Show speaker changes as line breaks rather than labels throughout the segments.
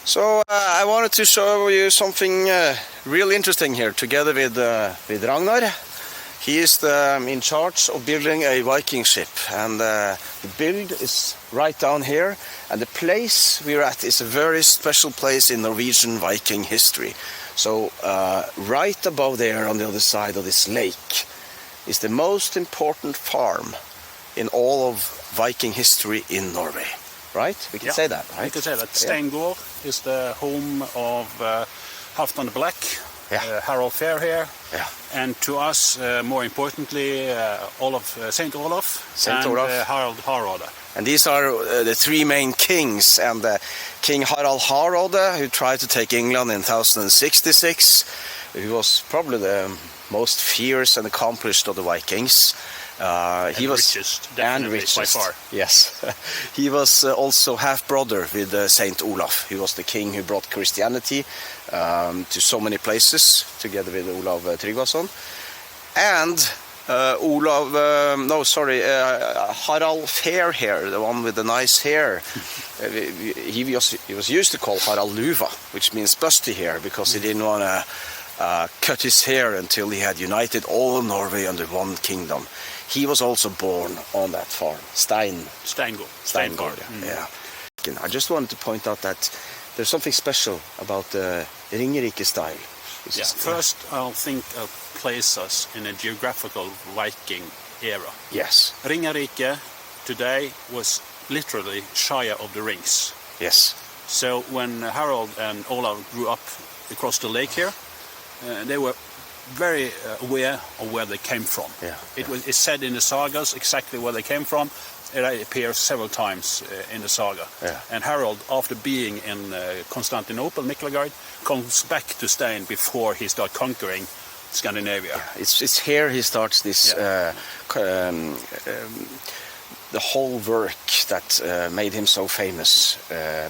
So I wanted to show you something really interesting here together with Ragnar. He is in charge of building a Viking ship, and the build is right down here, and the place we're at is a very special place in Norwegian Viking history. So right above there on the other side of this lake is the most important farm in all of Viking history in Norway. Right? We can say that, right?
We can say that. Skål is the home of Hardraade the Black, Harald Fair here, and to us, more importantly, Saint Olaf and Harald Hardråde.
And these are the three main kings, and King Harald Hardråde, who tried to take England in 1066, who was probably the most fierce and accomplished of the Vikings. He was
richest, definitely, by far.
Yes, he was also half-brother with Saint Olaf. He was the king who brought Christianity to so many places, together with Olav Tryggvason. And Harald Fair here, the one with the nice hair. He was used to call Harald Luva, which means busty hair, because he didn't want to cut his hair until he had united all of Norway under one kingdom. He was also born on that farm, Steingård. Yeah. I just wanted to point out that there's something special about the Ringerike style.
First, I'll place us in a geographical Viking era.
Yes.
Ringerike today was literally shire of the rings.
Yes.
So when Harald and Olav grew up across the lake here, they were very aware of where they came from. It's said in the sagas exactly where they came from. It appears several times in the saga. And Harald, after being in Constantinople, Miklagard, comes back to Stein before he starts conquering Scandinavia.
It's here he starts this the whole work that made him so famous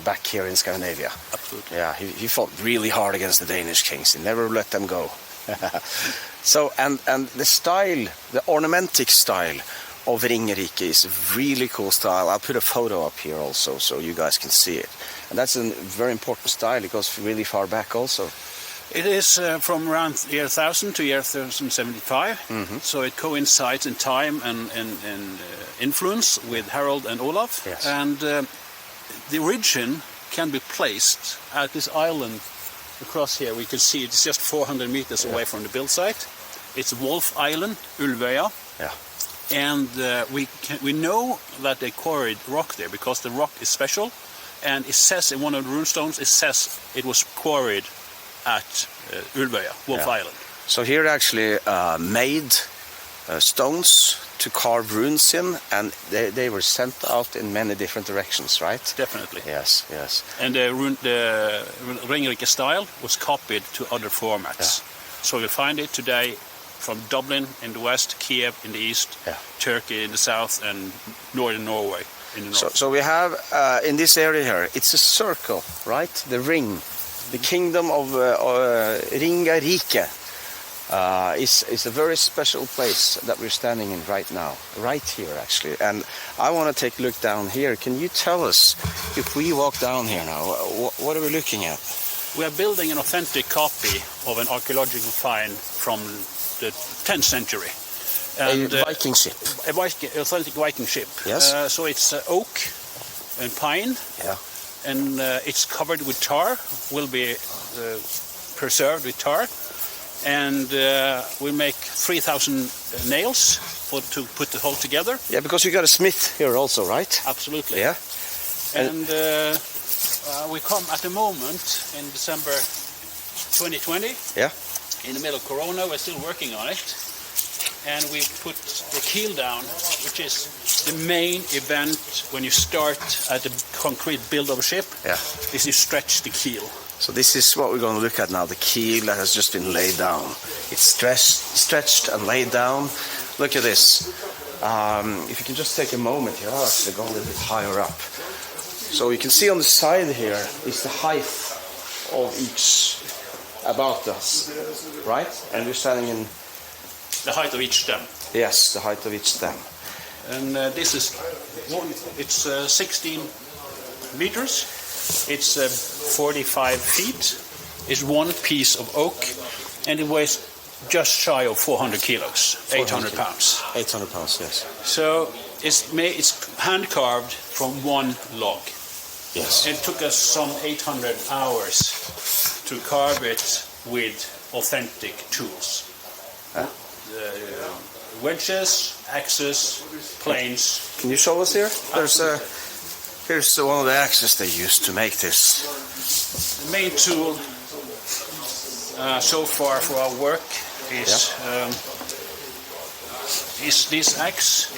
back here in Scandinavia.
Absolutely.
Yeah, he fought really hard against the Danish kings. He never let them go. So and the style, the ornamentic style of Ringerike is a really cool style. I'll put a photo up here also so you guys can see it. And that's a very important style. It goes really far back also.
It is from around year 1000 to year 1075. So it coincides in time and influence with Harald and Olaf.
Yes.
And the origin can be placed at this island across here. We can see it's just 400 meters away from the build site. It's Wolf Island, Ulvøya. And we know that they quarried rock there because the rock is special, and it says in one of the runestones, it says it was quarried at Ulvøya, Wolf Island.
So here actually made stones to carve runes in, and they were sent out in many different directions, right?
Definitely.
Yes.
And the Ringerike style was copied to other formats. So you find it today from Dublin in the west, Kiev in the east, Turkey in the south, and northern Norway in the north.
So we have in this area here, it's a circle, right? The ring, the kingdom of Ringerike is a very special place that we're standing in right now, right here actually. And I want to take a look down here. Can you tell us, if we walk down here now, what are we looking at?
We are building an authentic copy of an archaeological find from the 10th century. And,
a Viking ship.
Authentic Viking ship.
Yes.
So it's oak and pine. And it's covered with tar, will be preserved with tar. And we make 3,000 nails to put the whole together. Yeah,
because you got a smith here also, right?
Absolutely.
Yeah.
And we come at the moment in December 2020.
Yeah.
In the middle of Corona, we're still working on it. And we put the keel down, which is the main event when you start at the concrete build of a ship. Is you stretch the keel.
So this is what we're going to look at now, the keel that has just been laid down. It's stretched and laid down. Look at this. If you can just take a moment here, I'll actually go a little bit higher up. So you can see on the side here is the height of each about us, right? And we're standing in...
The height of each stem.
Yes, the height of each stem.
And this is, it's 16 meters. It's 45 feet. It's one piece of oak, and it weighs just shy of 400 kilos, 800 pounds.
800 pounds, yes.
So it's hand carved from one log.
Yes.
It took us some 800 hours to carve it with authentic tools. Wedges, axes, planes.
Can you show us here? Here's one of the axes they used to make this.
The main tool so far for our work is this axe.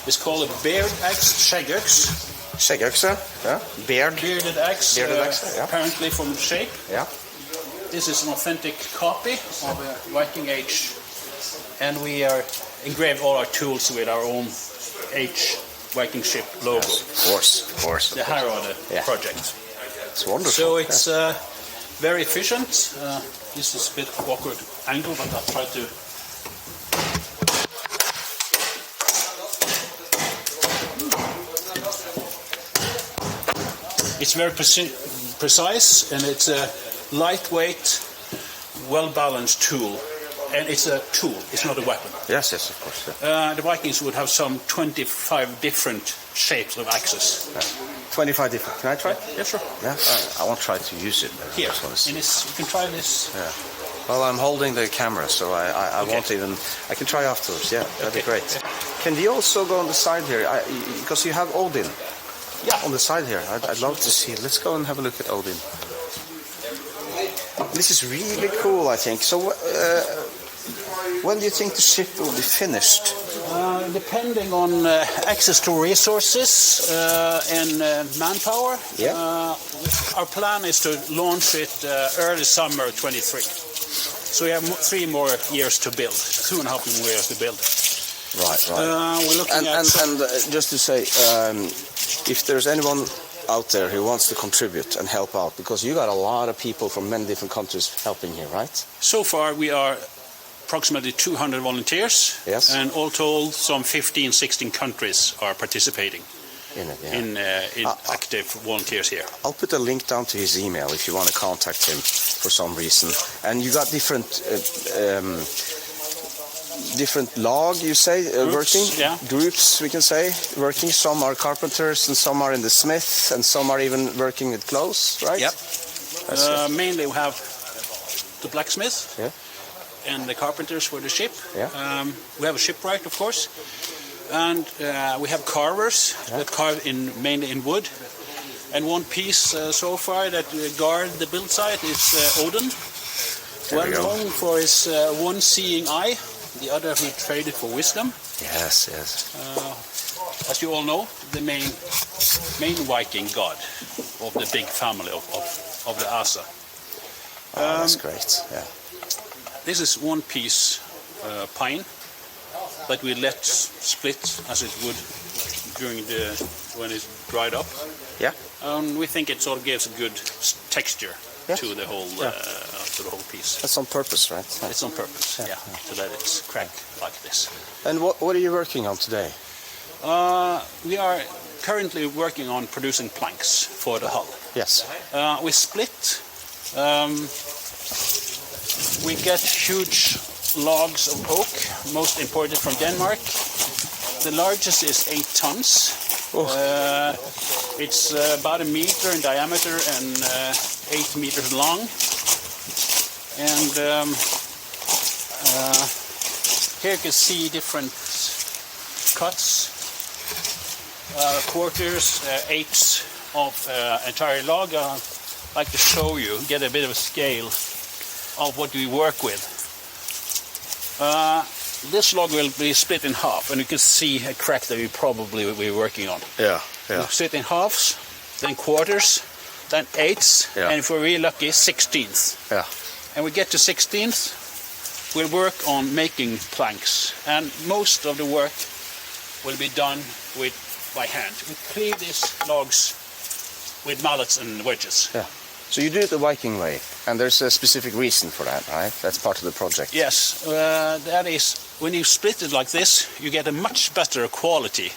It's called a beard axe, shaggöxe.
Shaggöxe, yeah.
Bearded axe,
yeah.
Apparently from the shape.
Yeah.
This is an authentic copy of a Viking Age, and we are engraved all our tools with our own Age Viking ship logo.
Yes, of course.
The Hardraade project.
It's wonderful.
So it's very efficient. This is a bit awkward angle, but I'll try to. It's very precise, and it's a lightweight, well-balanced tool. And it's a tool, it's not a weapon.
Yes, of course. Yeah.
The Vikings would have some 25 different shapes of axes.
25 different. Can I try?
Yeah, sure.
Yeah, I won't try to use it.
Here, and you can try this.
Yeah. Well, I'm holding the camera, so I won't even... I can try afterwards, yeah, that'd be great. Can you also go on the side here? Because you have Odin.
Yeah.
On the side here. I'd love to see it. Let's go and have a look at Odin. This is really cool, I think. So, when do you think the ship will be finished?
Depending on access to resources and manpower.
Yeah.
Our plan is to launch it early summer 23. So we have 3 more years to build. 2.5 more years to build.
Right.
We're looking
and just to say, if there's anyone out there who wants to contribute and help out, because you got a lot of people from many different countries helping here, right?
So far we are approximately 200 volunteers,
yes.
And all told some 15-16 countries are participating in active volunteers here.
I'll put a link down to his email if you want to contact him for some reason. And you got different log, you say, working?
Yeah.
Groups, we can say, working. Some are carpenters and some are in the smith and some are even working with clothes, right?
Yep. Mainly we have the blacksmith and the carpenters for the ship.
Yeah.
We have a shipwright, of course. And we have carvers that carve mainly in wood. And one piece so far that guard the build site is Odin. Well known for his one-seeing eye. The other he traded for wisdom.
Yes.
As you all know, the main Viking god of the big family of the Asa.
That's great. Yeah.
This is one piece pine that we let split as it would during when it's dried up.
Yeah.
We think it sort of gives a good texture to the whole piece.
That's on purpose, right?
It's on purpose, to let it crack like this.
And what are you working on today?
We are currently working on producing planks for the hull.
Yes.
We split. We get huge logs of oak, most imported from Denmark. The largest is 8 tons. It's about 1 meter in diameter and 8 meters long. And here you can see different cuts, quarters, eighths of entire log. I'd like to show you, get a bit of a scale of what we work with. This log will be split in half, and you can see a crack that we probably will be working on.
Yeah.
We split in halves, then quarters, then eighths, and if we're really lucky, 16ths. Yeah. And we get to 16ths, we'll work on making planks, and most of the work will be done by hand. We cleave these logs with mallets and wedges. Yeah.
So you do it the Viking way, and there's a specific reason for that, right? That's part of the project.
Yes, that is, when you split it like this, you get a much better quality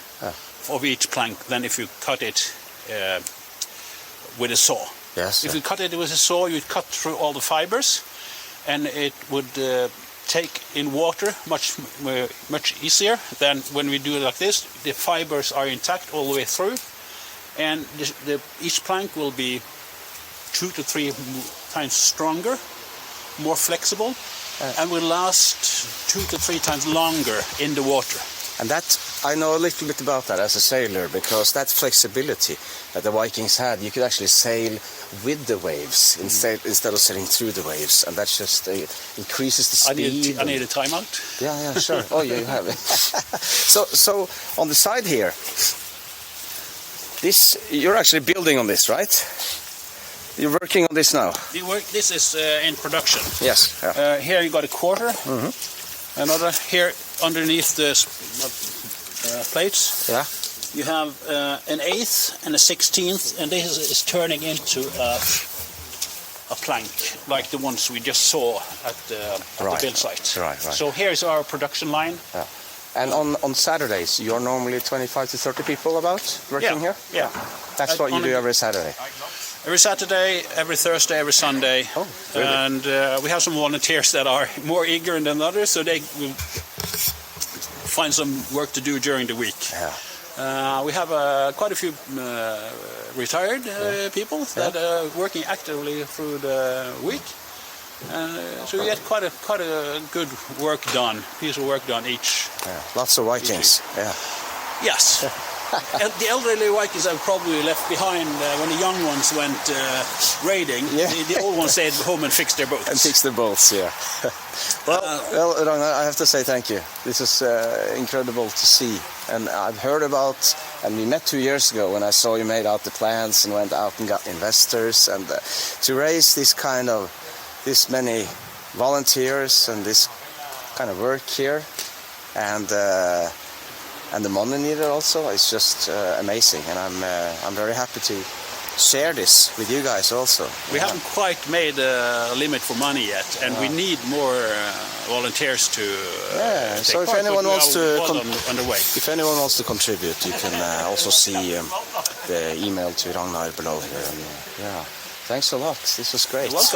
of each plank than if you cut it with a saw.
Yes.
If you cut it with a saw, you'd cut through all the fibers, and it would take in water much easier than when we do it like this. The fibers are intact all the way through, and each plank will be 2 to 3 times stronger, more flexible, and will last 2 to 3 times longer in the water.
And that, I know a little bit about that as a sailor, because that flexibility that the Vikings had, you could actually sail with the waves instead of sailing through the waves, and that just increases the speed.
I need a timeout.
Yeah, sure. Oh, yeah, you have it. So on the side here, you're actually building on this, right? You're working on this now.
This is in production.
Yes. Yeah.
Here you got a quarter. Another here underneath the plates.
Yeah.
You have an 1/8 and a 16th, and this is turning into a plank like the ones we just saw at the build site.
Right.
So here's our production line.
Yeah. And on Saturdays, you're normally 25 to 30 people about working here?
Yeah.
That's what you do every Saturday?
Every Saturday, every Thursday, every Sunday.
Oh, really?
And we have some volunteers that are more eager than others, so they will find some work to do during the week.
Yeah.
We have quite a few retired people that are working actively through the week. So we get quite a good piece of work done each.
Yeah. Lots of Vikings. Yeah.
Yes. The elderly Vikings have probably left behind when the young ones went raiding.
Yeah.
The old ones stayed home and fixed their boats.
And fix their boats, yeah. well, Ragnar, I have to say thank you. This is incredible to see. And I've heard about, and we met 2 years ago when I saw you made out the plans and went out and got investors. And to raise this many volunteers and this kind of work here, and the money needed also, it's just amazing, and I'm very happy to share this with you guys also.
We haven't quite made a limit for money yet, and we need more volunteers to
so if anyone wants to
underway.
If anyone wants to contribute, you can also see the email to Ragnar below here. And, thanks a lot. This was great.
You're welcome.